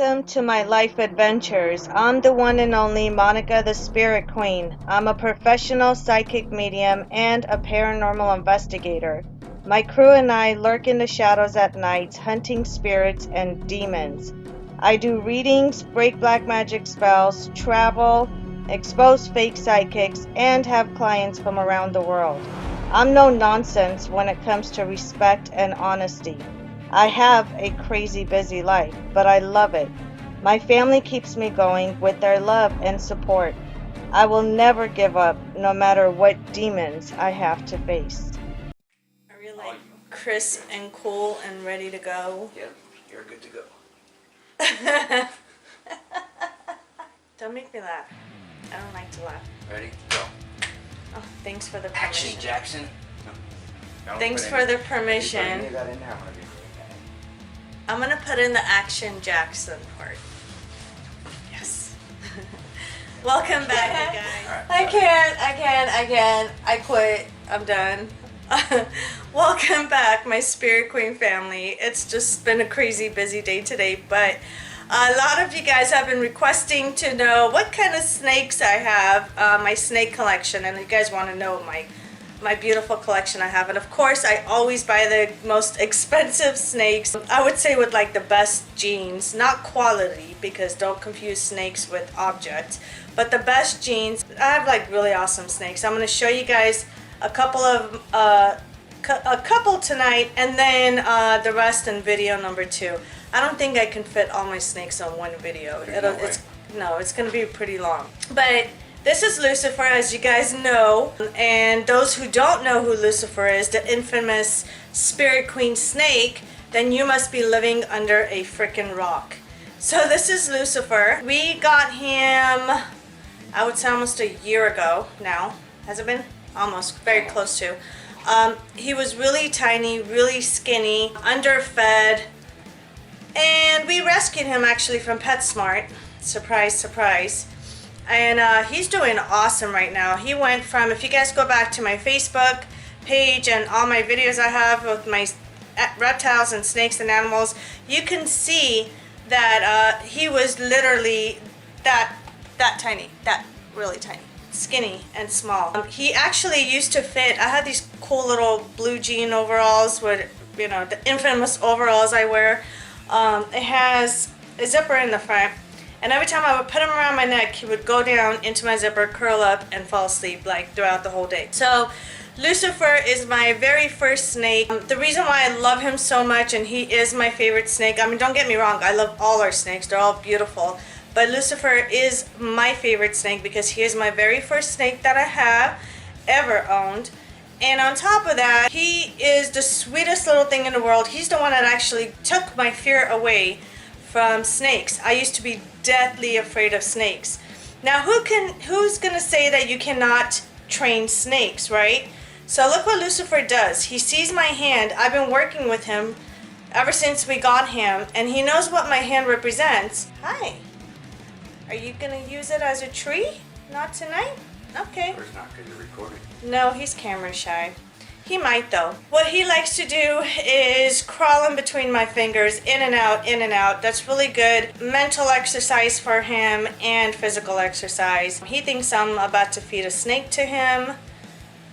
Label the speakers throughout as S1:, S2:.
S1: Welcome to my life adventures. I'm the one and only Monica the Spirit Queen. I'm a professional psychic medium and a paranormal investigator. My crew and I lurk in the shadows at night, hunting spirits and demons. I do readings, break black magic spells, travel, expose fake psychics, and have clients from around the world. I'm no nonsense when it comes to respect and honesty. I have a crazy busy life, but I love it. My family keeps me going with their love and support. I will never give up, no matter what demons I have to face. Are you like crisp and cool and ready to go?
S2: Yep, you're good to go.
S1: Don't make me laugh. I don't like to laugh.
S2: Ready? Go.
S1: Oh, thanks for the permission.
S2: Action, Jackson. No.
S1: Thanks for the permission.
S2: Any of that in there,
S1: I'm gonna put in the Action Jackson part. Yes. Welcome back, you guys. Right, I quit. I'm done. Welcome back, my Spirit Queen family. It's just been a crazy busy day today, but a lot of you guys have been requesting to know what kind of snakes I have, my snake collection, and you guys want to know my beautiful collection I have. And of course, I always buy the most expensive snakes. I would say with like the best genes, not quality, because don't confuse snakes with objects, but the best genes. I have like really awesome snakes. I'm going to show you guys a couple of a couple tonight, and then the rest in video number 2. I don't think I can fit all my snakes on one video. It's going to be pretty long. But this is Lucifer, as you guys know, and those who don't know who Lucifer is, the infamous Spirit Queen snake, then you must be living under a frickin' rock. So this is Lucifer. We got him, I would say almost a year ago now. Has it been? Almost, very close to. He was really tiny, really skinny, underfed, and we rescued him actually from PetSmart. Surprise, surprise. And he's doing awesome right now. He went from, if you guys go back to my Facebook page and all my videos I have with my reptiles and snakes and animals, you can see that he was literally that tiny, that really tiny, skinny and small. He actually used to fit, I had these cool little blue jean overalls with, you know, the infamous overalls I wear. It has a zipper in the front. And every time I would put him around my neck, he would go down into my zipper, curl up, and fall asleep like throughout the whole day. So Lucifer is my very first snake. The reason why I love him so much, and he is my favorite snake, I mean, don't get me wrong, I love all our snakes. They're all beautiful. But Lucifer is my favorite snake because he is my very first snake that I have ever owned. And on top of that, he is the sweetest little thing in the world. He's the one that actually took my fear away from snakes. I used to be deathly afraid of snakes. Now who's gonna say that you cannot train snakes, right? So look what Lucifer does. He sees my hand. I've been working with him ever since we got him, and he knows what my hand represents. Hi. Are you gonna use it as a tree? Not tonight? Okay.
S2: Of course not, because you're recording.
S1: No, he's camera shy. He might though. What he likes to do is crawl in between my fingers, in and out, in and out. That's really good mental exercise for him and physical exercise. He thinks I'm about to feed a snake to him.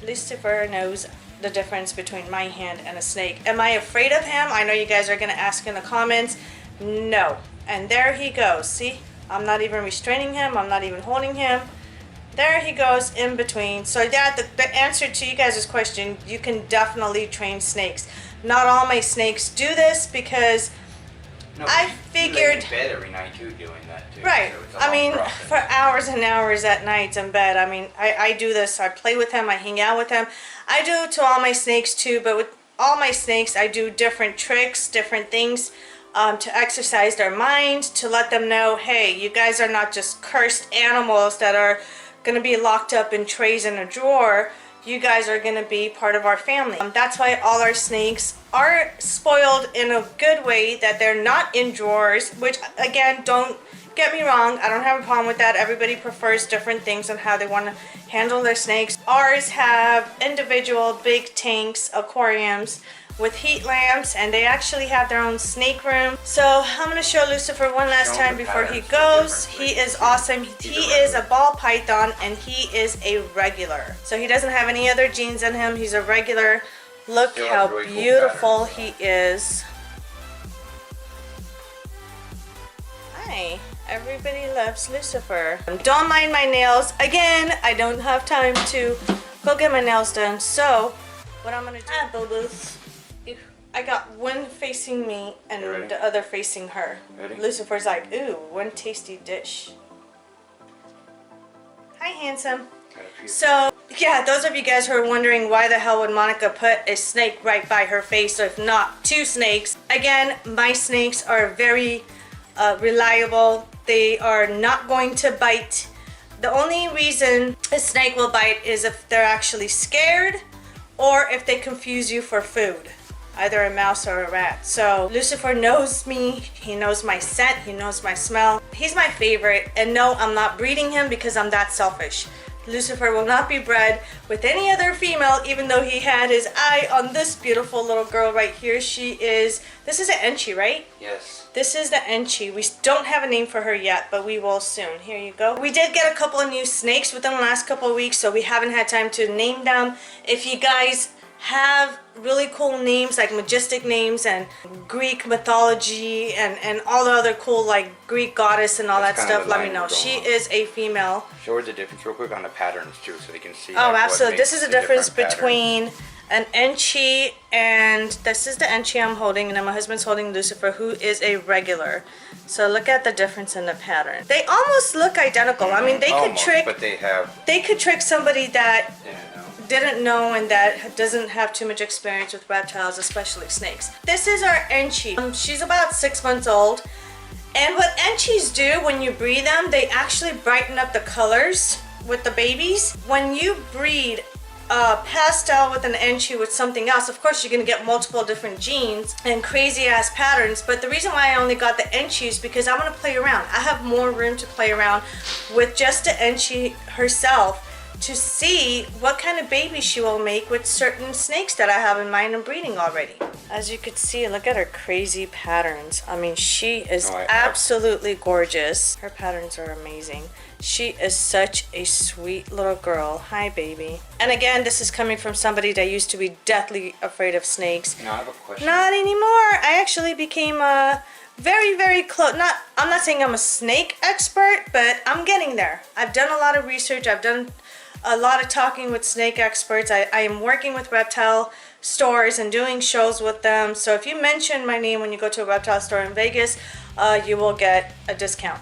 S1: Lucifer knows the difference between my hand and a snake. Am I afraid of him? I know you guys are going to ask in the comments. No. And there he goes. See? I'm not even restraining him. I'm not even holding him. There he goes in between. So yeah, the answer to you guys' question, you can definitely train snakes. Not all my snakes do this because I figured... You lay in
S2: bed every night too doing that too.
S1: Right.
S2: So
S1: I mean, for hours and hours at night in bed. I mean, I do this. I play with him. I hang out with him. I do to all my snakes too, but with all my snakes, I do different tricks, different things to exercise their mind, to let them know, hey, you guys are not just cursed animals that are going to be locked up in trays in a drawer. You guys are going to be part of our family. That's why all our snakes are spoiled in a good way, that they're not in drawers, which again, don't get me wrong, I don't have a problem with that. Everybody prefers different things on how they want to handle their snakes. Ours have individual big tanks, aquariums, with heat lamps, and they actually have their own snake room. So I'm gonna show Lucifer one last time before he goes. He is awesome. He is a ball python, and he is a regular. So he doesn't have any other genes in him. He's a regular. Look how beautiful he is. Hi, everybody loves Lucifer. Don't mind my nails. Again, I don't have time to go get my nails done. So what I'm gonna do, boo-boos. I got one facing me and the other facing her.
S2: Ready?
S1: Lucifer's like, ooh, one tasty dish. Hi, handsome. So, yeah, those of you guys who are wondering why the hell would Monica put a snake right by her face, if not two snakes. Again, my snakes are very reliable. They are not going to bite. The only reason a snake will bite is if they're actually scared or if they confuse you for food. Either a mouse or a rat. So Lucifer knows me, he knows my scent, he knows my smell. He's my favorite, and no, I'm not breeding him because I'm that selfish. Lucifer will not be bred with any other female, even though he had his eye on this beautiful little girl right here. This is an Enchi, right?
S2: Yes.
S1: This is the Enchi. We don't have a name for her yet, but we will soon. Here you go. We did get a couple of new snakes within the last couple of weeks, so we haven't had time to name them. If you guys have really cool names, like majestic names and Greek mythology and all the other cool, like Greek goddess and all that stuff, let me know. She is a female.
S2: Show her the difference real quick on the patterns too, so they can see.
S1: Oh, absolutely. This is the difference between an Enchi, and this is the Enchi I'm holding, and then my husband's holding Lucifer, who is a regular. So look at the difference in the pattern. They almost look identical. I mean, they could trick,
S2: but they
S1: could trick somebody that
S2: no.
S1: didn't know and that doesn't have too much experience with reptiles, especially snakes. This is our Enchi. She's about 6 months old. And what Enchis do when you breed them, they actually brighten up the colors with the babies. When you breed a pastel with an Enchi with something else, of course you're gonna get multiple different genes and crazy ass patterns. But the reason why I only got the Enchi is because I want to play around. I have more room to play around with just the Enchi herself, to see what kind of baby she will make with certain snakes that I have in mind and breeding already. As you could see, look at her crazy patterns. I mean, she is absolutely gorgeous. Her patterns are amazing. She is such a sweet little girl. Hi, baby. And again, this is coming from somebody that used to be deathly afraid of snakes.
S2: No, I have a question.
S1: Not anymore. I actually became very, very close. I'm not saying I'm a snake expert, but I'm getting there. I've done a lot of research. I've done a lot of talking with snake experts. I am working with reptile stores and doing shows with them. So if you mention my name when you go to a reptile store in Vegas, you will get a discount.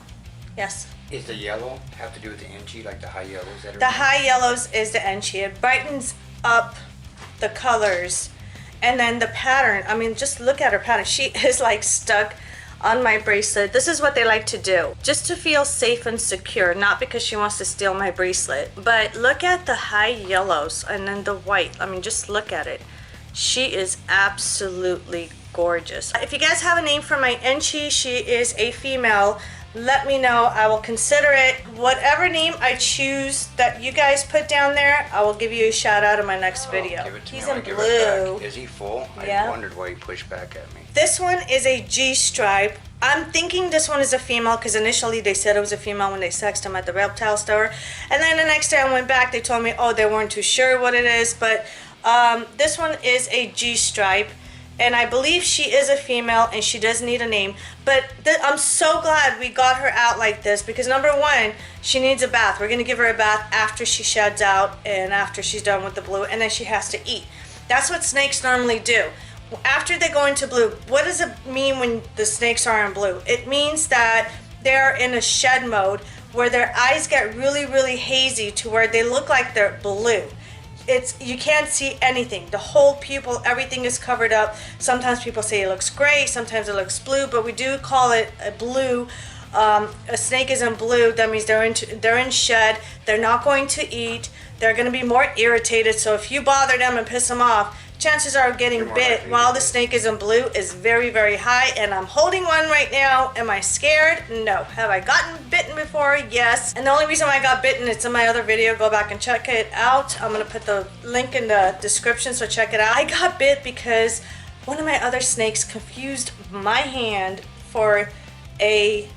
S1: Yes?
S2: Is the yellow have to do with the Enchi, like the high yellows?
S1: The high yellows is the Enchi. It brightens up the colors. And then the pattern, I mean, just look at her pattern. She is like stuck on my bracelet. This is what they like to do, just to feel safe and secure, not because she wants to steal my bracelet. But look at the high yellows and then the white. I mean, just look at it. She is absolutely gorgeous. If you guys have a name for my Enchi, she is a female, let me know. I will consider it. Whatever name I choose that you guys put down there, I will give you a shout out in my next video. He's in blue.
S2: Is he full?
S1: Yeah.
S2: I wondered why he pushed back at me.
S1: This one is a G-stripe. I'm thinking this one is a female because initially they said it was a female when they sexed him at the reptile store. And then the next day I went back, they told me, oh, they weren't too sure what it is. But this one is a G-stripe. And I believe she is a female and she does need a name. But I'm so glad we got her out like this because number one, she needs a bath. We're going to give her a bath after she sheds out and after she's done with the blue, and then she has to eat. That's what snakes normally do. After they go into blue, what does it mean when the snakes are in blue? It means that they're in a shed mode where their eyes get really, really hazy to where they look like they're blue. You can't see anything. The whole pupil, everything is covered up. Sometimes people say it looks gray, sometimes it looks blue, but we do call it a blue. A snake is in blue. That means they're in shed. They're not going to eat. They're going to be more irritated. So if you bother them and piss them off, chances are getting bit while the snake is in blue is very, very high. And I'm holding one right now. Am I scared? No. Have I gotten bitten before? Yes. And the only reason why I got bitten, it's in my other video. Go back and check it out. I'm going to put the link in the description, so check it out. I got bit because One of my other snakes confused my hand for a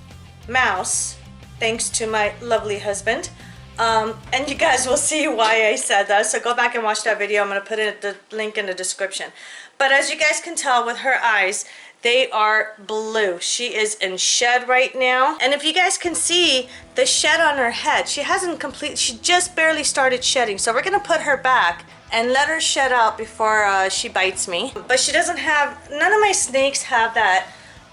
S1: mouse, thanks to my lovely husband. And you guys will see why I said that. So go back and watch that video. I'm going to put the link in the description. But as you guys can tell with her eyes, they are blue. She is in shed right now. And if you guys can see the shed on her head, she just barely started shedding. So we're going to put her back and let her shed out before she bites me. But she doesn't have, none of my snakes have that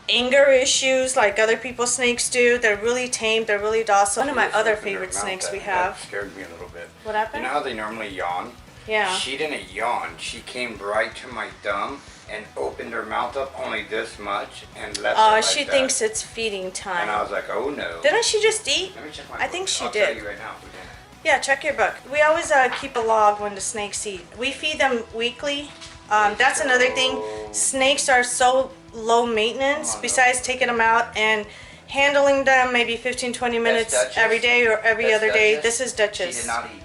S1: anger issues like other people's snakes do. They're really tame, they're really docile. One of my other favorite snakes we have.
S2: That scared me a little bit.
S1: What happened?
S2: You know how they normally yawn?
S1: Yeah.
S2: She didn't yawn. She came right to my thumb and opened her mouth up only this much and left it like
S1: she
S2: that.
S1: thinks it's feeding time.
S2: And I was like, oh no.
S1: Didn't she just eat?
S2: Let me check my
S1: I think
S2: book.
S1: she
S2: I'll
S1: did.
S2: tell you right now if we didn't.
S1: Yeah, check your book. We always keep a log when the snakes eat. We feed them weekly. That's another thing. Snakes are so low maintenance, besides taking them out and handling them maybe 15-20 minutes every day or every other day. This is Duchess.
S2: She did not eat.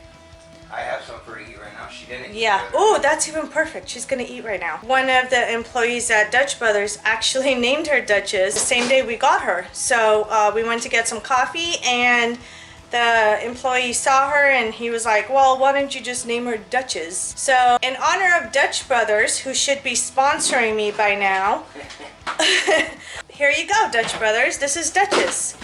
S2: I have some for her to eat right now. She didn't eat.
S1: Yeah. Oh, that's even perfect. She's gonna eat right now. One of the employees at Dutch Brothers actually named her Duchess the same day we got her. So we went to get some coffee and the employee saw her and he was like, well, why don't you just name her Duchess? So in honor of Dutch Brothers, who should be sponsoring me by now, here you go, Dutch Brothers. This is Duchess.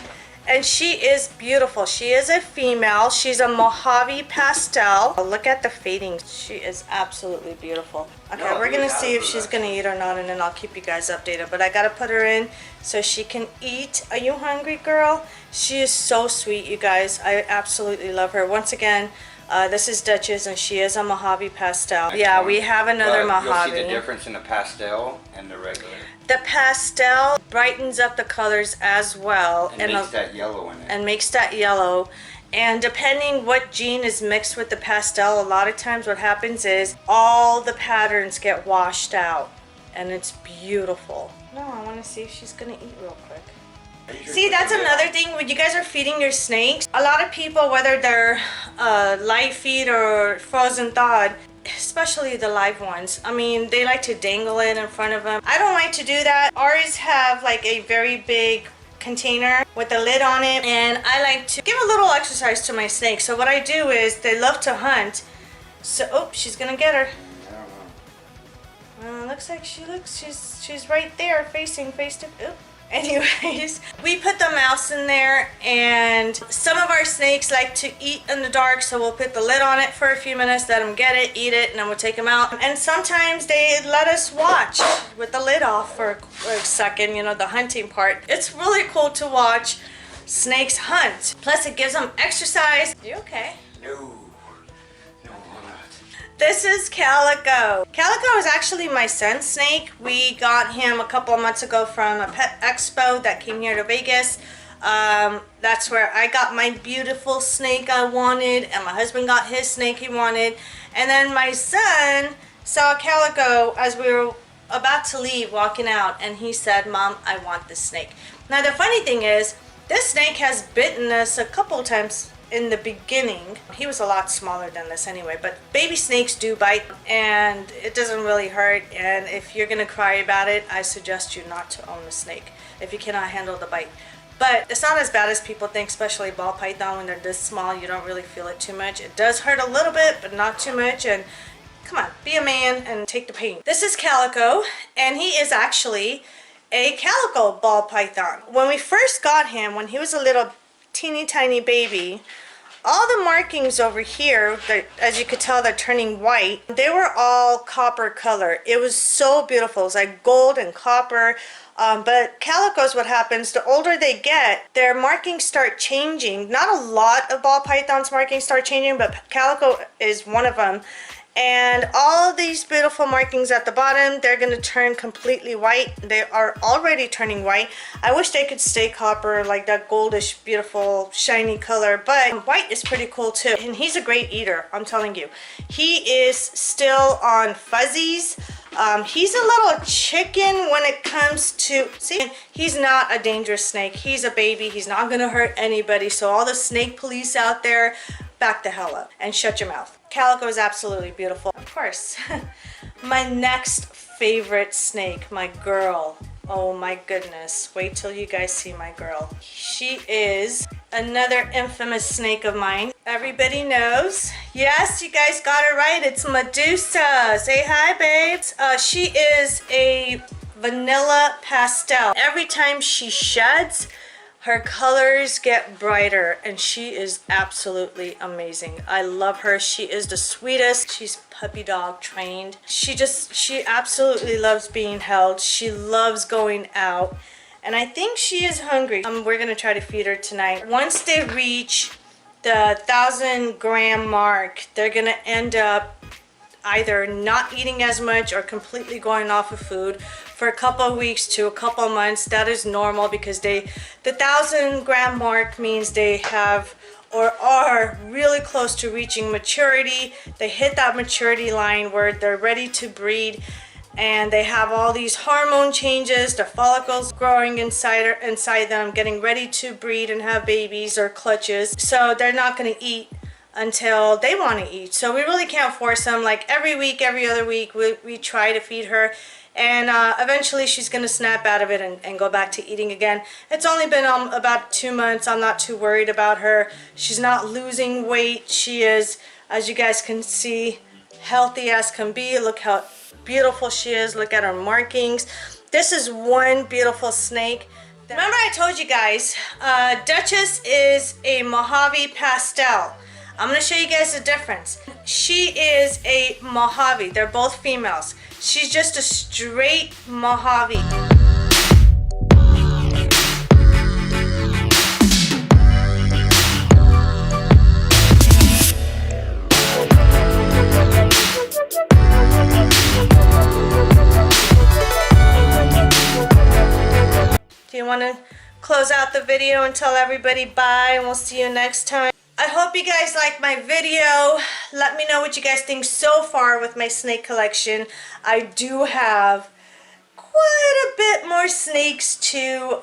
S1: And she is beautiful. She is a female. She's a Mojave pastel. Look at the fading. She is absolutely beautiful. Okay, we're gonna see if she's gonna eat or not, and then I'll keep you guys updated. But I gotta put her in so she can eat. Are you hungry, girl? She is so sweet, you guys. I absolutely love her. Once again, this is Duchess, and she is a Mojave pastel. Yeah, we have another Mojave.
S2: You'll see the difference in the pastel and the regular.
S1: The pastel brightens up the colors as well.
S2: And makes that yellow in it.
S1: And makes that yellow. And depending what gene is mixed with the pastel, a lot of times what happens is all the patterns get washed out. And it's beautiful. No, I want to see if she's going to eat real quick. See, that's another thing when you guys are feeding your snakes. A lot of people, whether they're live feed or frozen thawed, especially the live ones, I mean, they like to dangle it in front of them. I don't like to do that. Ours have like a very big container with a lid on it, and I like to give a little exercise to my snakes. So what I do is, they love to hunt. So, oh, she's gonna get her. Looks like she's right there, facing face to. Oh. Anyways, we put the mouse in there, and some of our snakes like to eat in the dark, so we'll put the lid on it for a few minutes, let them get it, eat it, and then we'll take them out. And sometimes they let us watch with the lid off for a second, you know, the hunting part. It's really cool to watch snakes hunt. Plus, it gives them exercise. You okay?
S2: No. No, I'm not.
S1: This is Calico. Calico is actually my son's snake. We got him a couple of months ago from a pet expo that came here to Vegas. That's where I got my beautiful snake I wanted, and my husband got his snake he wanted. And then my son saw Calico as we were about to leave, walking out, and he said, Mom, I want this snake. Now the funny thing is, this snake has bitten us a couple of times in the beginning. He was a lot smaller than this anyway, but baby snakes do bite, and it doesn't really hurt. And if you're gonna cry about it, I suggest you not to own a snake if you cannot handle the bite. But it's not as bad as people think, especially ball python. When they're this small, you don't really feel it too much. It does hurt a little bit, but not too much. And come on, be a man and take the pain. This is Calico, and he is actually a calico ball python. When we first got him, when he was a little teeny tiny baby, all the markings over here, as you could tell, they're turning white. They were all copper color. It was so beautiful. It was like gold and copper. But calicos, what happens, the older they get, their markings start changing. Not a lot of ball pythons markings start changing, but calico is one of them. And all these beautiful markings at the bottom, they're going to turn completely white. They are already turning white. I wish they could stay copper, like that goldish, beautiful, shiny color. But white is pretty cool too. And he's a great eater, I'm telling you. He is still on fuzzies. He's a little chicken when it comes to, see, he's not a dangerous snake. He's a baby. He's not going to hurt anybody. So all the snake police out there, back the hell up and shut your mouth. Calico is absolutely beautiful. Of course, my next favorite snake, my girl. Oh my goodness, wait till you guys see my girl. She is another infamous snake of mine. Everybody knows. Yes, you guys got it right. It's Medusa. Say hi, babes. She is a vanilla pastel. Every time she sheds, her colors get brighter, and she is absolutely amazing. I love her. She is the sweetest. She's puppy dog trained. She absolutely loves being held. She loves going out, and I think she is hungry. We're gonna try to feed her tonight. Once they reach the 1,000-gram mark, they're gonna end up either not eating as much or completely going off of food for a couple of weeks to a couple of months. That is normal because the 1,000-gram mark means they have or are really close to reaching maturity. They hit that maturity line where they're ready to breed, and they have all these hormone changes, their follicles growing inside them, getting ready to breed and have babies or clutches. So they're not going to eat until they want to eat. So we really can't force them. Like every week, every other week, we try to feed her, and eventually she's going to snap out of it and go back to eating again. It's only been about 2 months. I'm not too worried about her. She's not losing weight. She is, as you guys can see, healthy as can be. Look how beautiful she is. Look at her markings. This is one beautiful snake. Remember I told you guys, Duchess is a Mojave pastel. I'm going to show you guys the difference. She is a Mojave. They're both females. She's just a straight Mojave. Do you want to close out the video and tell everybody bye, and we'll see you next time? I hope you guys like my video. Let me know what you guys think so far with my snake collection. I do have quite a bit more snakes to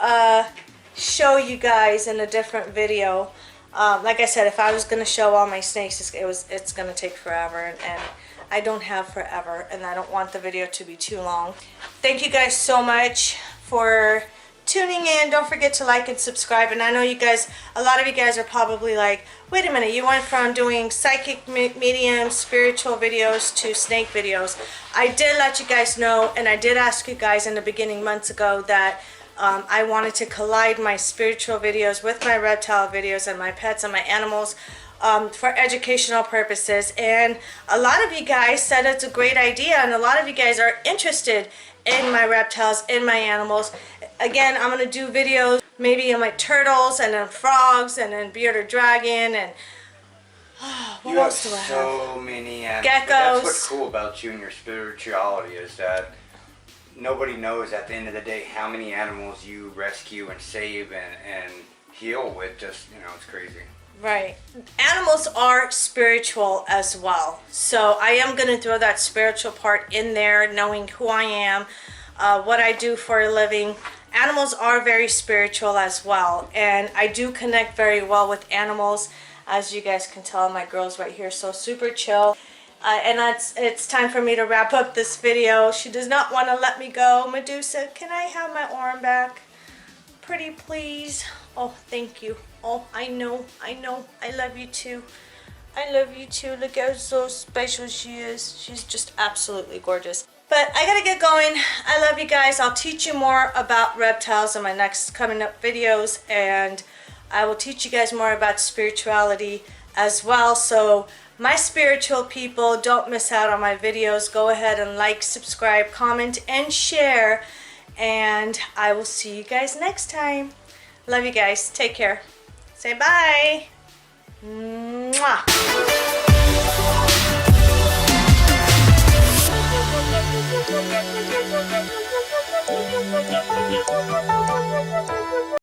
S1: show you guys in a different video. Like I said, if I was going to show all my snakes, it's going to take forever, and I don't have forever, and I don't want the video to be too long. Thank you guys so much for tuning in. Don't forget to like and subscribe. And I know you guys, a lot of you guys are probably like, wait a minute, you went from doing psychic, medium, spiritual videos to snake videos. I did let you guys know, and I did ask you guys in the beginning months ago that I wanted to collide my spiritual videos with my reptile videos and my pets and my animals for educational purposes. And a lot of you guys said it's a great idea, and a lot of you guys are interested in my reptiles, in my animals. Again, I'm going to do videos maybe on my turtles, and then frogs, and then bearded dragon, and what else do I have?
S2: So many animals.
S1: Geckos.
S2: That's what's cool about you and your spirituality, is that nobody knows at the end of the day how many animals you rescue and save and heal with. Just, you know, it's crazy.
S1: Right. Animals are spiritual as well. So I am going to throw that spiritual part in there, knowing who I am, what I do for a living. Animals are very spiritual as well. And I do connect very well with animals. As you guys can tell, my girl's right here, so super chill. And it's time for me to wrap up this video. She does not want to let me go. Medusa, can I have my arm back? Pretty please. Oh, thank you. Oh, I know. I love you too. I love you too. Look how so special she is. She's just absolutely gorgeous. But I gotta get going. I love you guys. I'll teach you more about reptiles in my next coming up videos, and I will teach you guys more about spirituality as well. So my spiritual people, don't miss out on my videos. Go ahead and like, subscribe, comment, and share. And I will see you guys next time. Love you guys. Take care. Say bye. Mwah.